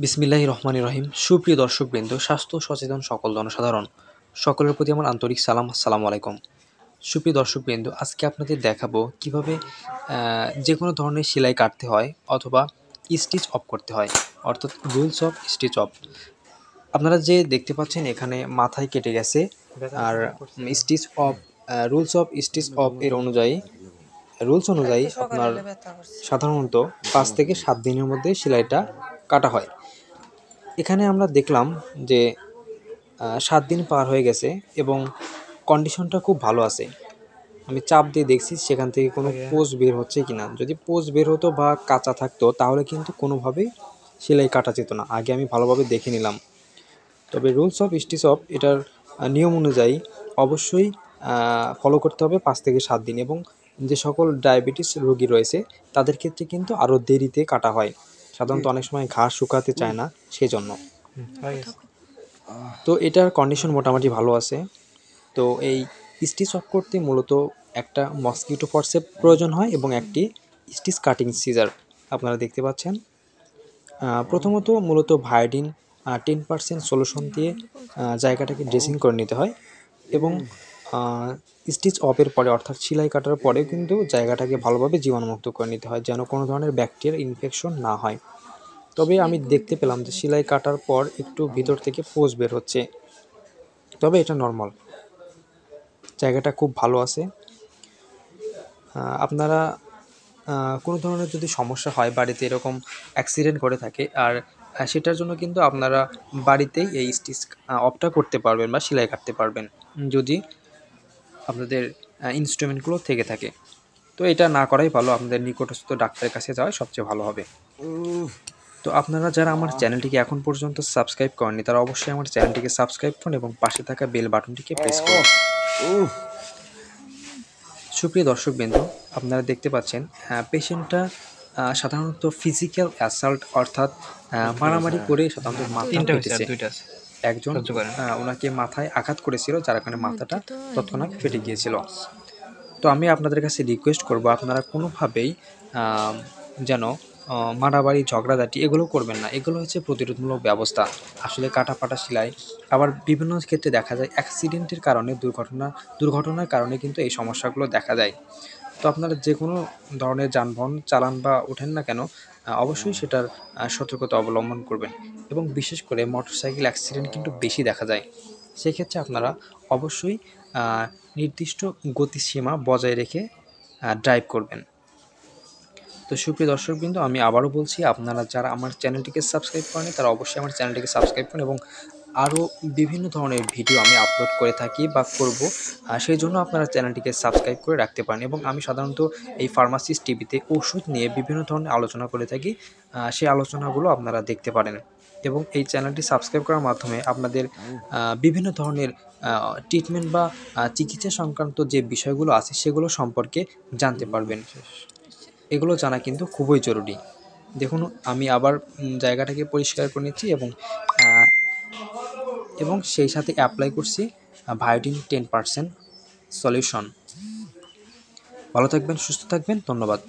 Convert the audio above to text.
বিসমিল্লাহির রহমানির রহিম। সুপ্রিয় দর্শকবৃন্দ, স্বাস্থ্য সচেতন সকল জনসাধারণ সকলের প্রতি আমার আন্তরিক সালাম। আসসালামু আলাইকুম। সুপ্রিয় দর্শকবৃন্দ, আজকে আপনাদের দেখাবো কিভাবে যে কোনো ধরনের সেলাই কাটতে হয় অথবা স্টিচ অফ করতে হয়, অর্থাৎ রুলস অফ স্টিচ অফ। আপনারা যে দেখতে পাচ্ছেন এখানে মাথায় কেটে গেছে, আর stitch of rules of stitch of এর রুলস অনুযায়ী আপনার সাধারণত 5 থেকে 7 দিনের মধ্যে সেলাইটা কাটা হয়। এখানে আমরা দেখলাম যে 7 দিন পার হয়ে গেছে এবং কন্ডিশনটা খুব ভালো আছে। আমি চাপ দিয়ে দেখছি সেখান থেকে কোনো পোজ বের হচ্ছে কিনা। যদি পোজ বের হতো বা কাঁচা থাকতো তাহলে কিন্তু কোনোভাবেই সেলাই কাটা যেত না। আগে আমি ভালোভাবে দেখে নিলাম। তবে রুলস অফ স্টিচ অফ এটার নিয়ম অনুযায়ী অবশ্যই ফলো করতে হবে 5 থেকে 7 দিন, এবং যে সকল ডায়াবেটিস রোগী রয়েছে তাদের ক্ষেত্রে কিন্তু আরও দেরিতে কাটা হয়। সাধারণত অনেক সময় ঘাড় শুকাতে চায় না, সেজন্য। তো এটার কন্ডিশন মোটামুটি ভালো আছে। তো এই স্টিচ অফ করতে মূলত একটা মসকিটো ফর্সেপ প্রয়োজন হয় এবং একটি স্টিচ কাটিং সিজার আপনারা দেখতে পাচ্ছেন। প্রথমত মূলত ভায়োডিন 10% সলিউশন দিয়ে জায়গাটাকে ড্রেসিং করে নিতে হয়, এবং স্টিচ অফের পরে অর্থাৎ সেলাই কাটার পরেও কিন্তু জায়গাটাকে ভালোভাবে জীবাণুমুক্ত করে নিতে হয়, যেন কোনো ধরনের ব্যাকটেরিয়া ইনফেকশন না হয়। তবে আমি দেখতে পেলাম যে সেলাই কাটার পর একটু ভিতর থেকে পোজ বের হচ্ছে, তবে এটা নর্মাল। জায়গাটা খুব ভালো আছে। আপনারা কোনো ধরনের যদি সমস্যা হয়, বাড়িতে এরকম অ্যাক্সিডেন্ট করে থাকে, আর সেটার জন্য কিন্তু আপনারা বাড়িতেই এই স্টিচ অফটা করতে পারবেন বা সেলাই কাটতে পারবেন, যদি আপনাদের ইনস্ট্রুমেন্টগুলো থেকে থাকে। তো এটা না করাই ভালো, আপনাদের নিকটস্থ ডাক্তারের কাছে যাওয়াই সবচেয়ে ভালো হবে। তো আপনারা যারা আমার চ্যানেলটিকে এখন পর্যন্ত সাবস্ক্রাইব করেননি তারা অবশ্যই আমার চ্যানেলটিকে সাবস্ক্রাইব করুন এবং পাশে থাকা বেল বাটনটিকে প্রেস করুন। সুপ্রিয় দর্শকবৃন্দ, আপনারা দেখতে পাচ্ছেন পেশেন্টটা সাধারণত ফিজিক্যাল অ্যাসাল্ট অর্থাৎ মারামারি করে সাধারণত মাথা ফেটেছে। একজন ওনাকে মাথায় আঘাত করেছিল, যার কারণে মাথাটা তৎক্ষণাৎ ফেটে গিয়েছিল। তো আমি আপনাদের কাছে রিকোয়েস্ট করব, আপনারা কোনোভাবেই যেন মারামারি ঝগড়াঝাটি এগুলো করবেন না। এগুলো হচ্ছে প্রতিরোধমূলক ব্যবস্থা। আসলে কাটা-ফাটা সেলাই, আবার বিভিন্ন ক্ষেত্রে দেখা যায় অ্যাক্সিডেন্টের কারণে দুর্ঘটনার কারণে কিন্তু এই সমস্যাগুলো দেখা যায়। তো আপনারা যে কোনো ধরনের যানবাহন চালান বা ওঠেন না কেন, অবশ্যই সেটার সতর্কতা অবলম্বন করবেন, এবং বিশেষ করে মোটরসাইকেল অ্যাক্সিডেন্ট কিন্তু বেশি দেখা যায়। সেক্ষেত্রে আপনারা অবশ্যই নির্দিষ্ট গতিসীমা বজায় রেখে ড্রাইভ করবেন। তো সুপ্রিয় দর্শকবৃন্দ, আমি আবারও বলছি, আপনারা যারা আমার চ্যানেলটিকে সাবস্ক্রাইব করেনি তারা অবশ্যই আমার চ্যানেলটিকে সাবস্ক্রাইব করুন, এবং আরও বিভিন্ন ধরনের ভিডিও আমি আপলোড করে থাকি বা করব, সেই জন্য আপনারা চ্যানেলটিকে সাবস্ক্রাইব করে রাখতে পারেন। এবং আমি সাধারণত এই ফার্মাসিস্ট টিভিতে ওষুধ নিয়ে বিভিন্ন ধরনের আলোচনা করে থাকি, সেই আলোচনাগুলো আপনারা দেখতে পারেন। এবং এই চ্যানেলটি সাবস্ক্রাইব করার মাধ্যমে আপনাদের বিভিন্ন ধরনের ট্রিটমেন্ট বা চিকিৎসা সংক্রান্ত যে বিষয়গুলো আছে সেগুলো সম্পর্কে জানতে পারবেন। এগুলো জানা কিন্তু খুবই জরুরি। দেখুন, আমি আবার জায়গাটাকে পরিষ্কার করে নিচ্ছি, এবং সেই সাথে অ্যাপ্লাই করছি ভায়োডিন 10% সলিউশন। ভালো থাকবেন, সুস্থ থাকবেন, ধন্যবাদ।